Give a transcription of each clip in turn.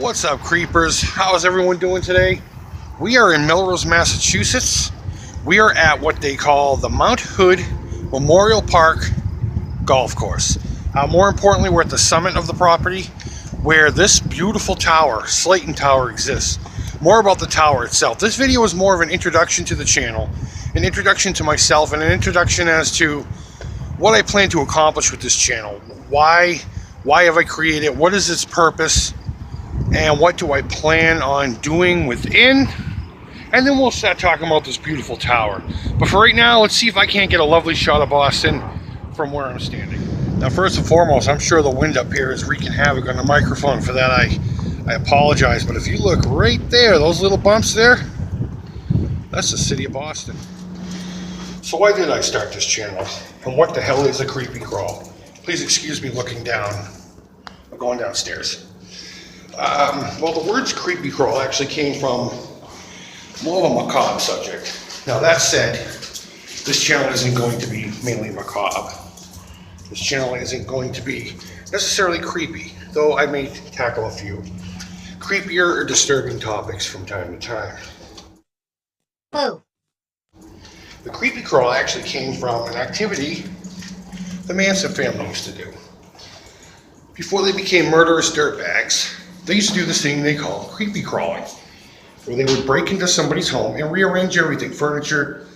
What's up, creepers? How is everyone doing today? We are in Melrose, Massachusetts. We are at what they call the Mount Hood Memorial Park Golf Course. More importantly, we're at the summit of the property where this beautiful tower, Slayton Tower, exists. More about the tower itself. This video is more of an introduction to the channel, an introduction to myself, and an introduction as to what I plan to accomplish with this channel. Why have I created it? What is its purpose? And what do I plan on doing within? And then we'll start talking about this beautiful tower. But for right now, let's see if I can't get a lovely shot of Boston from where I'm standing. Now, first and foremost, I'm sure the wind up here is wreaking havoc on the microphone. For that, I apologize. But if you look right there, those little bumps there, that's the city of Boston. So why did I start this channel? And what the hell is a creepy crawl? Please excuse me looking down. I'm going downstairs. Well, the words creepy crawl actually came from more of a macabre subject. Now, that said, this channel isn't going to be mainly macabre. This channel isn't going to be necessarily creepy, though I may tackle a few creepier or disturbing topics from time to time. Boo. The creepy crawl actually came from an activity the Manson family used to do. Before they became murderous dirtbags, they used to do this thing they call creepy crawling, where they would break into somebody's home and rearrange everything, furniture,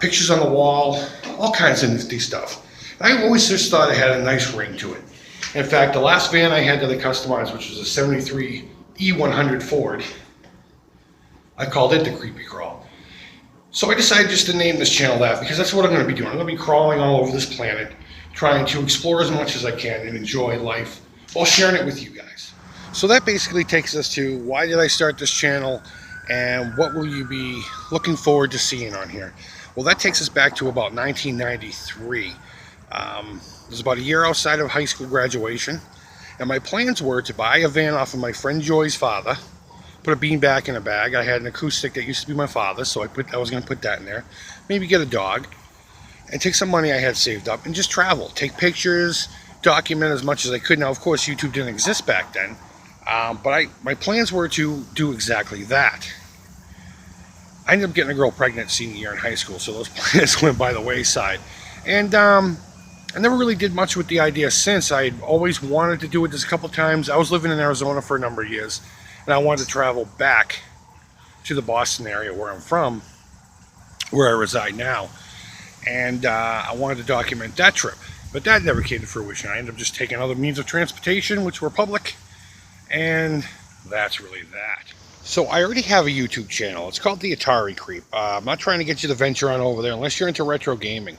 pictures on the wall, all kinds of nifty stuff. I always just thought it had a nice ring to it. In fact, the last van I had that I customized, which was a 73 E100 Ford, I called it the Creepy Crawl. So I decided just to name this channel that, because that's what I'm going to be doing. I'm going to be crawling all over this planet, trying to explore as much as I can and enjoy life while sharing it with you guys. So that basically takes us to why did I start this channel and what will you be looking forward to seeing on here. Well, that takes us back to about 1993. It was about a year outside of high school graduation, and my plans were to buy a van off of my friend Joy's father, put a beanbag in a bag. I had an acoustic that used to be my father's, so I was going to put that in there. Maybe get a dog, and take some money I had saved up and just travel, take pictures, document as much as I could. Now, of course, YouTube didn't exist back then. But my plans were to do exactly that. I ended up getting a girl pregnant senior year in high school, so those plans went by the wayside. And I never really did much with the idea since. I always wanted to do it. Just a couple times. I was living in Arizona for a number of years, and I wanted to travel back to the Boston area where I'm from, where I reside now. And I wanted to document that trip. But that never came to fruition. I ended up just taking other means of transportation, which were public. And that's really that. So I already have a YouTube channel. It's called The Atari Creep. I'm not trying to get you to venture on over there unless you're into retro gaming.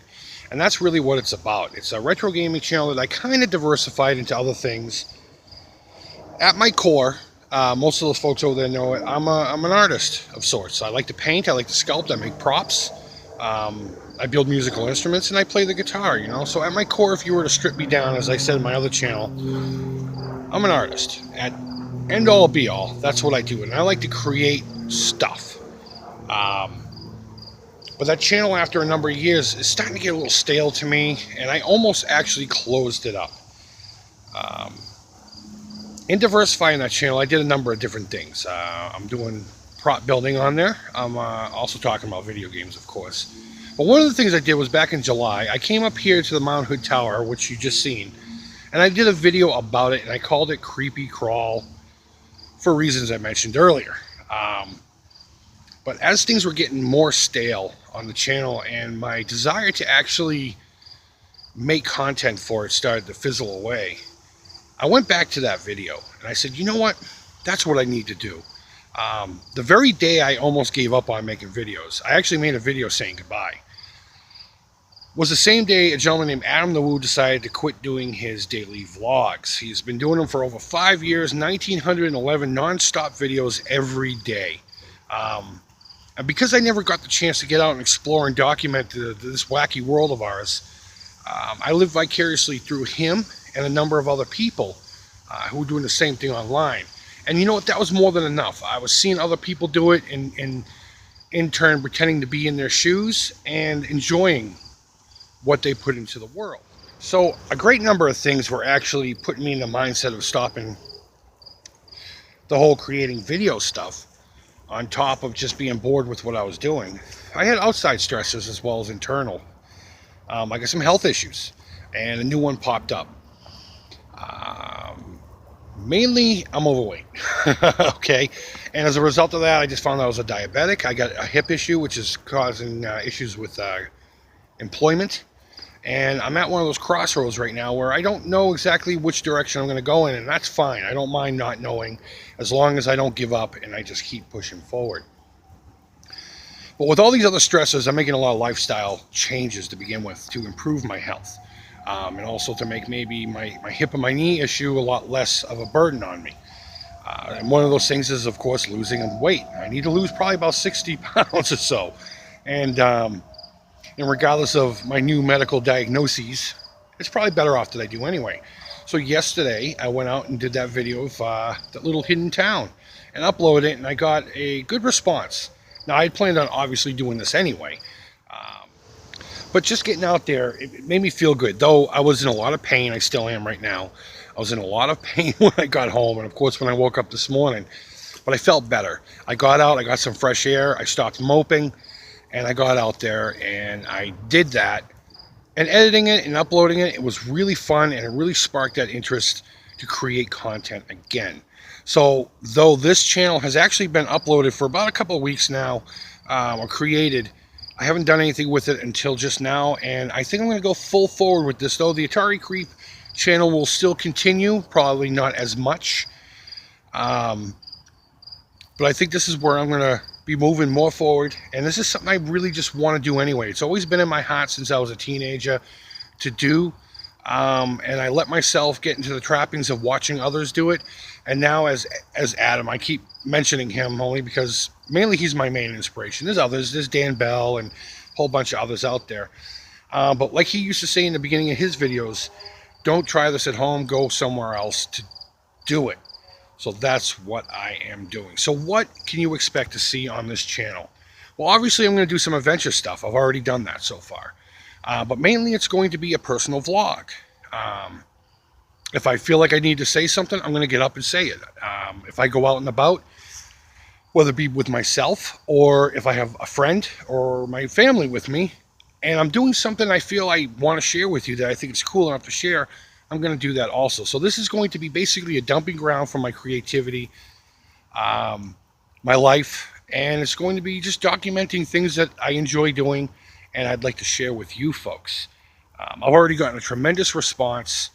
And that's really what it's about. It's a retro gaming channel that I kind of diversified into other things. At my core, most of those folks over there know it, I'm an artist of sorts. I like to paint, I like to sculpt, I make props. I build musical instruments, and I play the guitar, you know. So at my core, if you were to strip me down, as I said in my other channel, I'm an artist. At end all be all, that's what I do, and I like to create stuff. But that channel, after a number of years, is starting to get a little stale to me, and I almost actually closed it up. In diversifying that channel, I did a number of different things. I'm doing prop building on there. I'm also talking about video games, of course. But one of the things I did was back in July, I came up here to the Mount Hood Tower, which you just seen, and I did a video about it, and I called it Creepy Crawl for reasons I mentioned earlier. But as things were getting more stale on the channel and my desire to actually make content for it started to fizzle away, I went back to that video and I said, you know what? That's what I need to do. The very day I almost gave up on making videos, I actually made a video saying goodbye. Was the same day a gentleman named Adam the Woo decided to quit doing his daily vlogs. He's been doing them for over 5 years, 1,911 non-stop videos every day. And because I never got the chance to get out and explore and document this wacky world of ours, I live vicariously through him and a number of other people who were doing the same thing online. And you know what? That was more than enough. I was seeing other people do it and in turn pretending to be in their shoes and enjoying what they put into the world. So a great number of things were actually putting me in the mindset of stopping the whole creating video stuff, on top of just being bored with what I was doing, I had outside stressors as well as internal. I got some health issues, and a new one popped up. Mainly, I'm overweight. Okay, and as a result of that, I just found out I was a diabetic. I got a hip issue, which is causing issues with employment. And I'm at one of those crossroads right now where I don't know exactly which direction I'm going to go in, and that's fine. I don't mind not knowing as long as I don't give up and I just keep pushing forward. But with all these other stressors, I'm making a lot of lifestyle changes to begin with to improve my health. And also to make maybe my hip and my knee issue a lot less of a burden on me. And one of those things is, of course, losing weight. I need to lose probably about 60 pounds or so. And regardless of my new medical diagnoses, it's probably better off that I do anyway. So yesterday, I went out and did that video of that little hidden town and uploaded it, and I got a good response. Now, I had planned on obviously doing this anyway, but just getting out there, it made me feel good. Though I was in a lot of pain, I still am right now. I was in a lot of pain when I got home, and of course when I woke up this morning, but I felt better. I got out, I got some fresh air, I stopped moping, and I got out there and I did that. And editing it and uploading it, it was really fun, and it really sparked that interest to create content again. So though this channel has actually been uploaded for about a couple of weeks now, or created, I haven't done anything with it until just now, and I think I'm going to go full forward with this. Though the Atari Creep channel will still continue, probably not as much, but I think this is where I'm going to be moving more forward, and this is something I really just want to do anyway. It's always been in my heart since I was a teenager to do, and I let myself get into the trappings of watching others do it. And now as Adam, I keep mentioning him only because mainly he's my main inspiration. There's others, there's Dan Bell and a whole bunch of others out there, but like he used to say in the beginning of his videos, don't try this at home, go somewhere else to do it. So that's what I am doing. So what can you expect to see on this channel? Well, obviously I'm going to do some adventure stuff. I've already done that so far. But mainly it's going to be a personal vlog. If I feel like I need to say something, I'm going to get up and say it. If I go out and about, whether it be with myself or if I have a friend or my family with me, and I'm doing something I feel I want to share with you that I think it's cool enough to share, I'm going to do that also. So this is going to be basically a dumping ground for my creativity, my life, and it's going to be just documenting things that I enjoy doing and I'd like to share with you folks. I've already gotten a tremendous response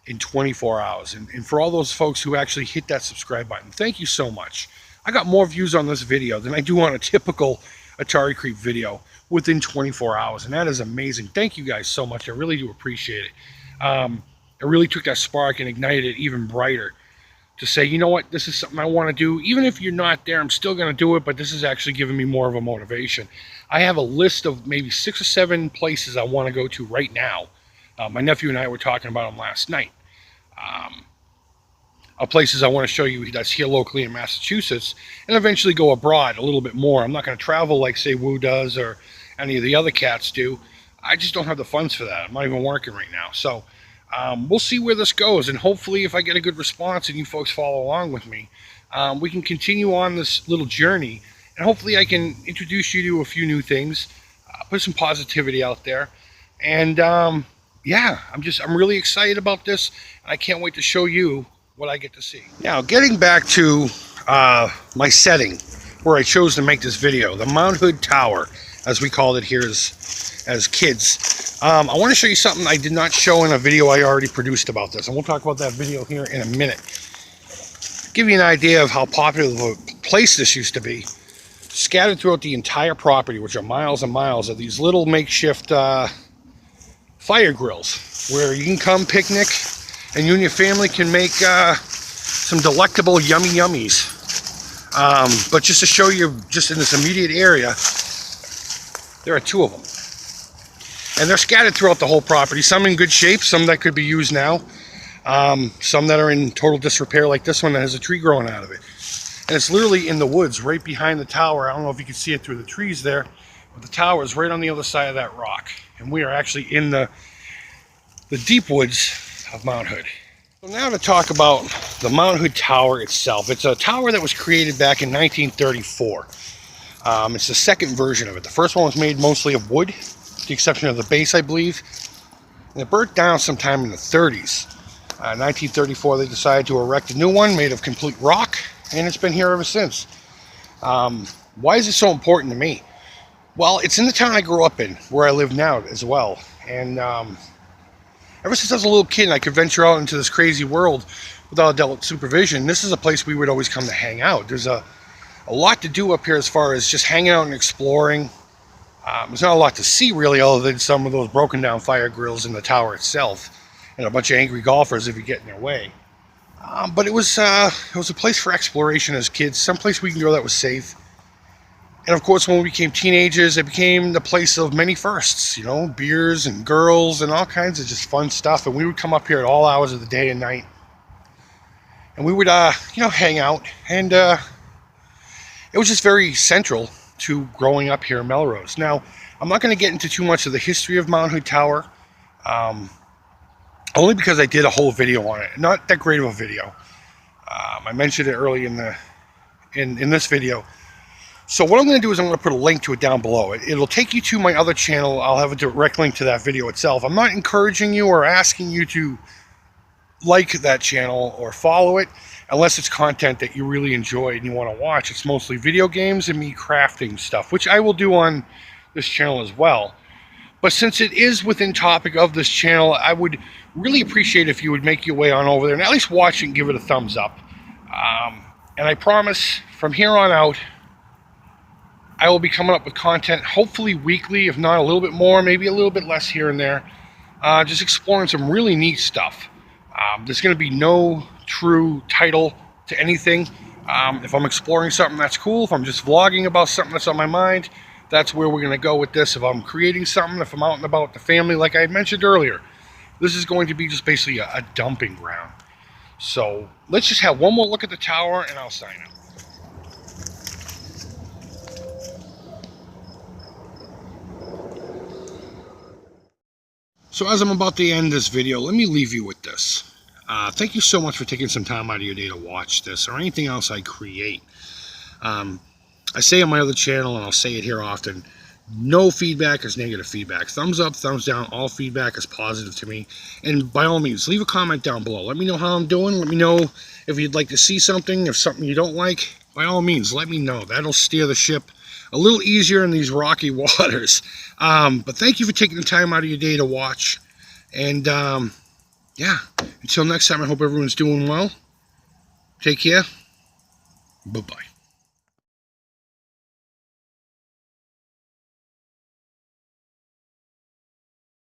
in 24 hours. And for all those folks who actually hit that subscribe button, thank you so much. I got more views on this video than I do on a typical Atari Creep video within 24 hours. And that is amazing. Thank you guys so much. I really do appreciate it. It really took that spark and ignited it even brighter to say, you know what, this is something I want to do. Even if you're not there, I'm still going to do it, but this is actually giving me more of a motivation. I have a list of maybe 6 or 7 places I want to go to right now. My nephew and I were talking about them last night. Places I want to show you that's here locally in Massachusetts, and eventually go abroad a little bit more. I'm not going to travel like, say, Woo does or any of the other cats do. I just don't have the funds for that. I'm not even working right now. So we'll see where this goes, and hopefully if I get a good response and you folks follow along with me, we can continue on this little journey, and hopefully I can introduce you to a few new things, put some positivity out there, and yeah, I'm really excited about this, and I can't wait to show you what I get to see. Now, getting back to my setting where I chose to make this video, the Mount Hood Tower, as we called it here as kids. I want to show you something I did not show in a video I already produced about this, and we'll talk about that video here in a minute. Give you an idea of how popular of a place this used to be. Scattered throughout the entire property, which are miles and miles, of these little makeshift fire grills where you can come picnic and you and your family can make some delectable yummy yummies. But just to show you, just in this immediate area, there are 2 of them. And they're scattered throughout the whole property, some in good shape, some that could be used now, some that are in total disrepair, like this one that has a tree growing out of it. And it's literally in the woods right behind the tower. I don't know if you can see it through the trees there, but the tower is right on the other side of that rock. And we are actually in the deep woods of Mount Hood. So now to talk about the Mount Hood Tower itself. It's a tower that was created back in 1934. It's the second version of it. The first one was made mostly of wood, with the exception of the base, I believe. And it burnt down sometime in the 30s. 1934, they decided to erect a new one made of complete rock, and it's been here ever since. Why is it so important to me? Well, it's in the town I grew up in, where I live now as well. And ever since I was a little kid and I could venture out into this crazy world without adult supervision, this is a place we would always come to hang out. There's a lot to do up here as far as just hanging out and exploring. There's not a lot to see really, other than some of those broken down fire grills in the tower itself, and a bunch of angry golfers if you get in their way. But it was a place for exploration as kids, someplace we can go that was safe. And of course, when we became teenagers, it became the place of many firsts, you know, beers and girls and all kinds of just fun stuff. And we would come up here at all hours of the day and night, and we would, hang out. And it was just very central to growing up here in Melrose. Now, I'm not going to get into too much of the history of Mount Hood Tower, only because I did a whole video on it. Not that great of a video. I mentioned it early in this video. So what I'm going to do is I'm going to put a link to it down below. It'll take you to my other channel. I'll have a direct link to that video itself. I'm not encouraging you or asking you to like that channel or follow it unless it's content that you really enjoy and you want to watch. It's mostly video games and me crafting stuff, which I will do on this channel as well. But since it is within topic of this channel, I would really appreciate if you would make your way on over there and at least watch it and give it a thumbs up. And I promise from here on out, I will be coming up with content, hopefully weekly, if not a little bit more, maybe a little bit less here and there. Just exploring some really neat stuff. There's going to be no true title to anything. If I'm exploring something, that's cool. If I'm just vlogging about something that's on my mind, that's where we're going to go with this. If I'm creating something, if I'm out and about with the family, like I had mentioned earlier, this is going to be just basically a dumping ground. So let's just have one more look at the tower and I'll sign out. So as I'm about to end this video, let me leave you with this. Thank you so much for taking some time out of your day to watch this or anything else I create. I say on my other channel, and I'll say it here often, no feedback is negative feedback. Thumbs up, thumbs down, all feedback is positive to me. And by all means, leave a comment down below. Let me know how I'm doing. Let me know if you'd like to see something, if something you don't like. By all means, let me know. That'll steer the ship a little easier in these rocky waters. But thank you for taking the time out of your day to watch. And yeah, until next time, I hope everyone's doing well. Take care. Bye-bye.